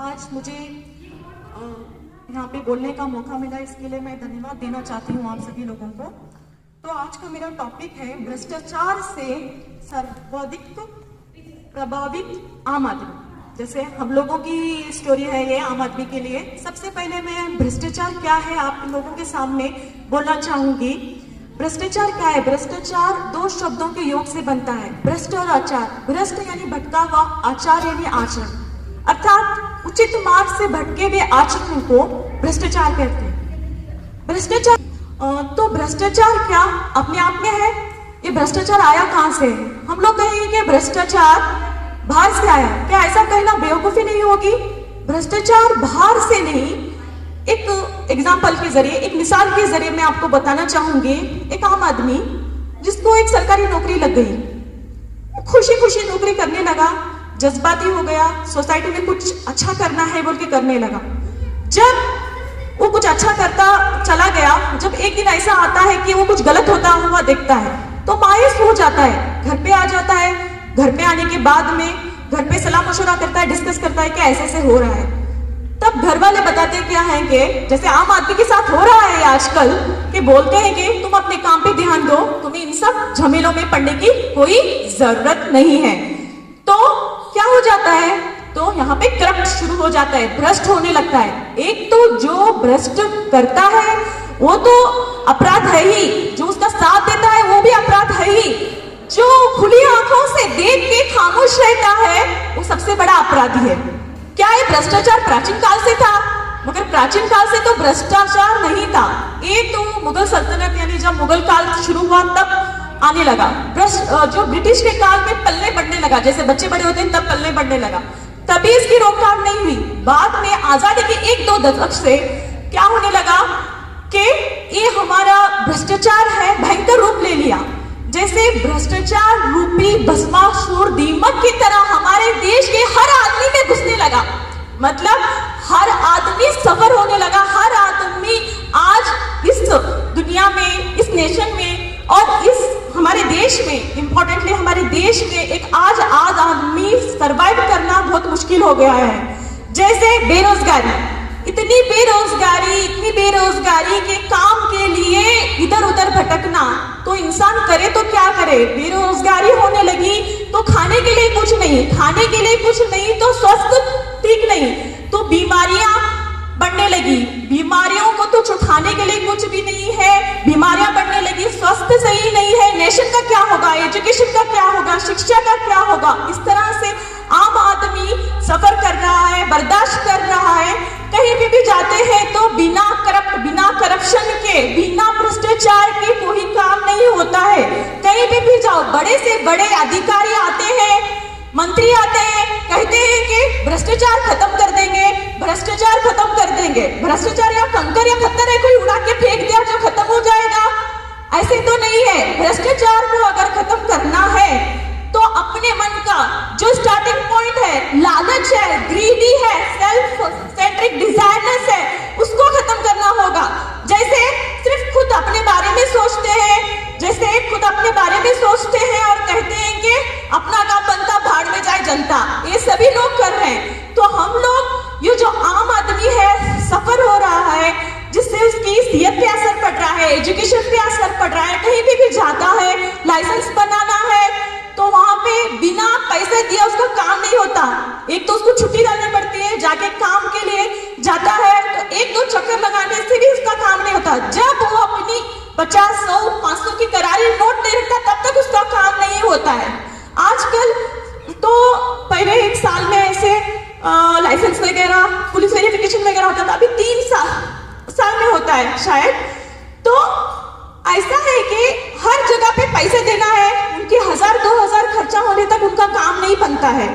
आज मुझे यहाँ पे बोलने का मौका मिला, इसके लिए मैं धन्यवाद देना चाहती हूँ आप सभी लोगों को। तो आज का मेरा टॉपिक है भ्रष्टाचार से सर्वाधिक प्रभावित आम आदमी। जैसे हम लोगों की स्टोरी है ये आम आदमी के लिए। सबसे पहले मैं भ्रष्टाचार क्या है आप लोगों के सामने बोलना चाहूंगी। भ्रष्टाचार क्या है? भ्रष्टाचार दो शब्दों के योग से बनता है, भ्रष्ट और आचार। भ्रष्ट यानी भटका हुआ, आचार यानी आचरण, अर्थात उचित मार्ग से भटके हुए आचरण को भ्रष्टाचार कहते हैं। भ्रष्टाचार तो भ्रष्टाचार क्या अपने आप में है? ये भ्रष्टाचार आया कहां से? हम लोग कहेंगे कि भ्रष्टाचार बाहर से आया। क्या ऐसा कहना बेवकूफी नहीं होगी? भ्रष्टाचार बाहर से नहीं, एक एग्जाम्पल के जरिए, एक मिसाल के जरिए मैं आपको बताना चाहूंगी। एक आम आदमी जिसको एक सरकारी नौकरी लग गई, खुशी खुशी नौकरी करने लगा, जज्बाती हो गया, सोसाइटी में कुछ अच्छा करना है बोल के करने लगा। जब वो कुछ अच्छा करता चला गया, जब एक दिन ऐसा आता है कि वो कुछ गलत होता हुआ देखता है तो मायूस हो जाता है, घर पे आ जाता है। घर पे आने के बाद में घर पे सलाह मशवरा करता है, डिस्कस करता है कि ऐसे ऐसे हो रहा है। तब घर वाले बताते क्या है कि जैसे आम आदमी के साथ हो रहा है आजकल, कि बोलते हैं कि तुम अपने काम पे ध्यान दो, तुम्हें इन सब झमेलों में पड़ने की कोई जरूरत नहीं है। तो क्या हो जाता है? तो यहाँ पे करप्ट शुरू हो जाता है, भ्रष्ट होने लगता है। एक तो जो भ्रष्ट करता है वो तो अपराध है ही, जो उसका साथ देता है वो भी अपराध है ही, जो खुली आंखों से देख के खामोश रहता है वो सबसे बड़ा अपराधी है। क्या ये भ्रष्टाचार प्राचीन काल से था? मगर प्राचीन काल से तो भ्रष्टाचार नहीं था, ये तो मुगल सल्तनत यानी जब मुगल काल शुरू हुआ तब आने लगा। जो ब्रिटिश के काल में पल्ले बढ़ने लगा, जैसे बच्चे बड़े होते हैं तब पल्ले बढ़ने लगा, तभी इसकी रोकथाम नहीं हुई। बाद में आजादी के 1-2 दशक से क्या होने लगा कि ये हमारा भ्रष्टाचार है भयंकर रूप ले लिया। जैसे भ्रष्टाचार रूपी भस्मासुर दीमक की तरह हमारे देश के हर आदमी में घुसने लगा। मतलब हर आदमी सफर होने लगा, हर आदमी आज इस दुनिया में, इस नेशन में और इस हमारे देश में, इंपॉर्टेंटली हमारे देश में एक आज आदमी सरवाइव करना बहुत मुश्किल हो गया है। जैसे बेरोजगारी, इतनी बेरोजगारी के काम के लिए इधर उधर भटकना, तो इंसान करे तो क्या करे? बेरोजगारी होने लगी तो खाने के लिए कुछ नहीं, तो स्वास्थ्य ठीक नहीं, तो बीमारियां बढ़ने लगी। बीमारियों को तो छुड़ाने के लिए कुछ भी नहीं है, बीमारियां बढ़ने लगी, स्वास्थ्य सही नहीं है। नेशन का क्या होगा? एजुकेशन का क्या होगा? शिक्षा का क्या होगा? इस तरह से आम आदमी सफर कर रहा है, बर्दाश्त कर रहा है। कहीं भी जाते हैं तो बिना करप्शन के, बिना भ्रष्टाचार के कोई काम नहीं होता है। कहीं भी जाओ, बड़े से बड़े अधिकारी आते हैं, मंत्री आते हैं, कहते हैं कि भ्रष्टाचार खत्म कर देंगे, भ्रष्टाचार खत्म कर देंगे। भ्रष्टाचार या कंकर या पत्थर है कोई उड़ा के फेंक दिया जो खत्म हो जाएगा, ऐसे तो नहीं है। भ्रष्टाचार को अगर खत्म करना है तो अपने मन का जो स्टार्टिंग पॉइंट है, लालच है, ग्रीडी है, सेल्फ सेंट्रिक डिजायरनेस है, उसको खत्म करना होगा। जैसे सिर्फ खुद अपने बारे में सोचते हैं, और कहते हैं कि अपना काम बनता भाड़ में जाए जनता, ये सभी लोग कर रहे हैं। तो हम लोग, ये जो आम आदमी है सफर हो रहा है, जिससे उसकी सेहत पे असर पड़ रहा है, एजुकेशन पे असर पड़ रहा है। कहीं भी जाता है, लाइसेंस बनाना है तो वहां पे बिना पैसे दिए उसका काम नहीं होता। एक तो उसको छुट्टी डालनी पड़ती है, जाके काम के लिए जाता है तो 1-2 चक्कर लगाने से भी उसका काम नहीं होता। जब वो अपनी 50, 100, 500 की करारी नोट नहीं रखता तब तक उसका काम नहीं होता है। आजकल तो पहले 1 साल में ऐसे लाइसेंस वगैरह, पुलिस वेरिफिकेशन वगैरह होता था, अभी 3 साल में होता है शायद। तो ऐसा है कि हर जगह पे पैसे देना है, उनके 1000-2000 खर्चा होने तक उनका काम नहीं बनता है।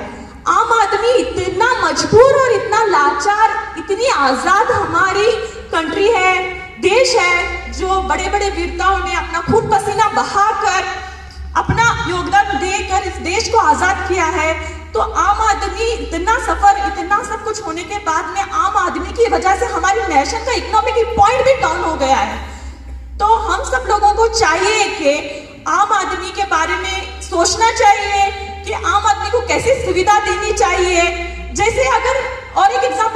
आम आदमी इतना मजबूर और इतना लाचार, इतनी आजाद हमारी कंट्री है, देश है, जो बड़े बड़े वीरताओं ने अपना खून पसीना बहाकर, अपना योगदान देकर इस देश को आजाद किया है। तो आम आदमी इतना सफर, इतना सब कुछ होने के बाद में आम आदमी की वजह से हमारी नेशन का इकोनॉमिक पॉइंट भी डाउन हो गया है। तो हम सब लोगों को चाहिए कि आम आदमी के बारे में सोचना चाहिए कि आम आदमी को कैसे सुविधा देनी चाहिए। जैसे अगर और एक एग्जाम्पल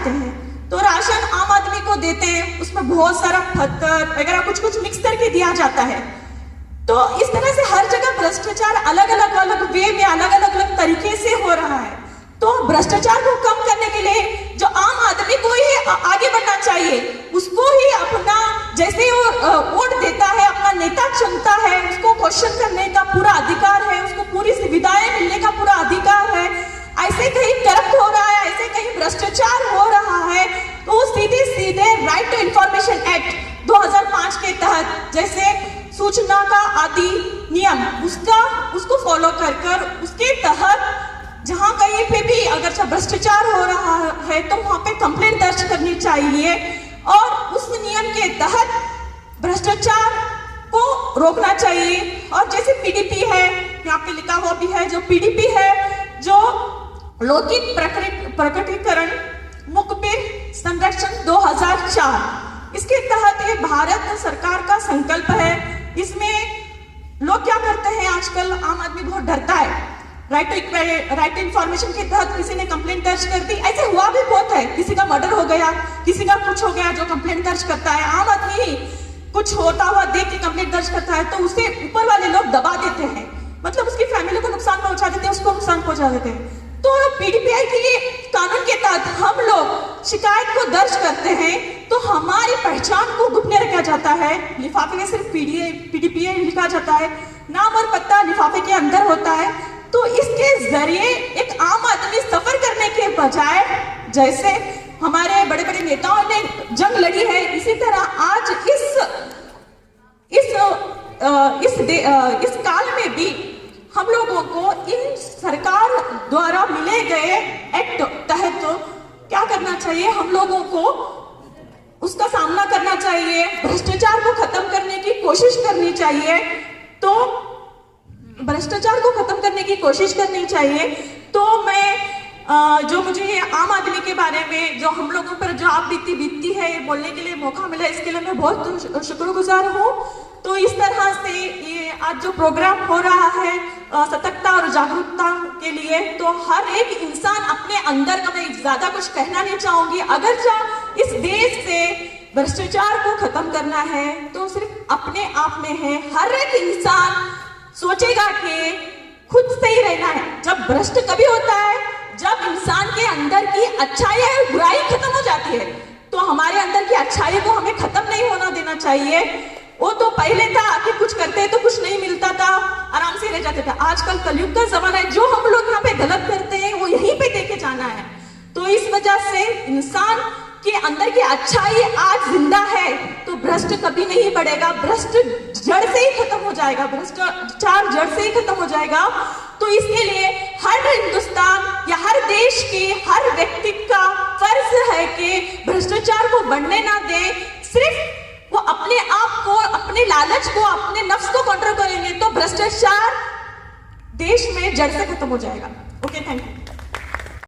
जाते हैं तो राशन आम आदमी को देते हैं, उसमें बहुत सारा पत्थर वगैरह कुछ कुछ मिक्स करके दिया जाता है। तो इस तरह से हर जगह भ्रष्टाचार अलग अलग वे में अलग अलग तरीके से हो रहा है। तो भ्रष्टाचार को कम करने के लिए जो आम आदमी को ही आगे बढ़ना चाहिए, उसको ही अपना जैसे वो वोट देता है, अपना नेता चुनता है, उसको क्वेश्चन करने का पूरा अधिकार है, उसको पूरी सुविधाएं मिलने का पूरा अधिकार है। ऐसे कहीं करप्ट हो रहा है, ऐसे कहीं भ्रष्टाचार हो रहा है, तो सीधे सीधे राइट टू इंफॉर्मेशन एक्ट 2005 के तहत जैसे सूचना का अधिनियम उसको फॉलो कर उसके तहत जहां कहीं पे भी अगर भ्रष्टाचार हो रहा है तो वहां पे कंप्लेंट दर्ज करनी चाहिए और उस नियम के तहत भ्रष्टाचार को रोकना चाहिए। और जैसे पीडीपी है, यहाँ पे लिखा हुआ भी है, जो पीडीपी है, जो लौकिक प्रकटीकरण मुखबिर संरक्षण 2004, इसके तहत ये भारत सरकार का संकल्प है। इसमें लोग क्या करते हैं, आजकल आम आदमी बहुत डरता है। राइट टू इंफॉर्मेशन के तहत किसी ने कंप्लेंट दर्ज कर दी, ऐसे हुआ भी बहुत है, किसी का मर्डर हो गया, किसी का कुछ हो गया, जो कंप्लेंट दर्ज करता है आम आदमी ही कुछ होता हुआ देख के कंप्लेंट दर्ज करता है तो उसे ऊपर वाले लोग दबा देते हैं, मतलब उसकी फैमिली को नुकसान पहुंचा देते हैं, उसको नुकसान पहुंचा देते हैं। तो पीडीपीआई के कानून के तहत हम लोग शिकायत को दर्ज करते हैं तो हमारी पहचान को गुप्त रखा जाता है। लिफाफे में सिर्फ पीडीपीआई लिखा जाता है, नाम और पत्ता लिफाफे के अंदर होता है। तो इसके जरिए एक आम आदमी सफर करने के बजाय, जैसे हमारे बड़े बड़े नेताओं ने जंग लड़ी है, इसी तरह आज इस काल में भी हम लोगों को इन सरकार द्वारा मिले गए एक्ट तहत क्या करना चाहिए, हम लोगों को उसका सामना करना चाहिए, भ्रष्टाचार को खत्म करने की कोशिश करनी चाहिए। तो भ्रष्टाचार को खत्म करने की कोशिश करनी चाहिए। तो मैं जो मुझे आम आदमी के बारे में जो हम लोगों पर जो आप बीती है बोलने के लिए मौका मिला, इसके लिए मैं बहुत शुक्रगुजार हूँ। तो इस तरह से ये आज जो प्रोग्राम हो रहा है सतर्कता और जागरूकता के लिए, तो हर एक इंसान अपने अंदर का, मैं ज्यादा कुछ कहना नहीं चाहूंगी, अगर इस देश से भ्रष्टाचार को खत्म करना है तो सिर्फ अपने आप में है। हर एक इंसान सोचेगा कि खुद से ही रहना है। जब भ्रष्ट कभी होता है, जब इंसान के अंदर की अच्छाई और बुराई खत्म हो जाती है। तो हमारे अंदर की अच्छाई को हमें खत्म नहीं होना देना चाहिए। वो तो पहले था कि कुछ करते तो कुछ नहीं मिलता था, आराम से रह जाते थे। आजकल कलयुग का जमाना है, जो हम लोग यहाँ पे गलत करते हैं वो यहीं पे देखे जाना है। तो इस वजह से इंसान के अंदर की अच्छाई आज जिंदा है तो भ्रष्ट कभी नहीं बढ़ेगा, भ्रष्ट जड़ से ही खत्म हो जाएगा, भ्रष्टाचार जड़ से ही खत्म हो जाएगा। तो इसके लिए हर हिंदुस्तान या हर देश के हर व्यक्ति का फर्ज है कि भ्रष्टाचार को बढ़ने ना दे। सिर्फ वो अपने आप को, अपने लालच को, अपने नफ्स को कंट्रोल करेंगे तो भ्रष्टाचार देश में जड़ से खत्म हो जाएगा। Okay, thank you.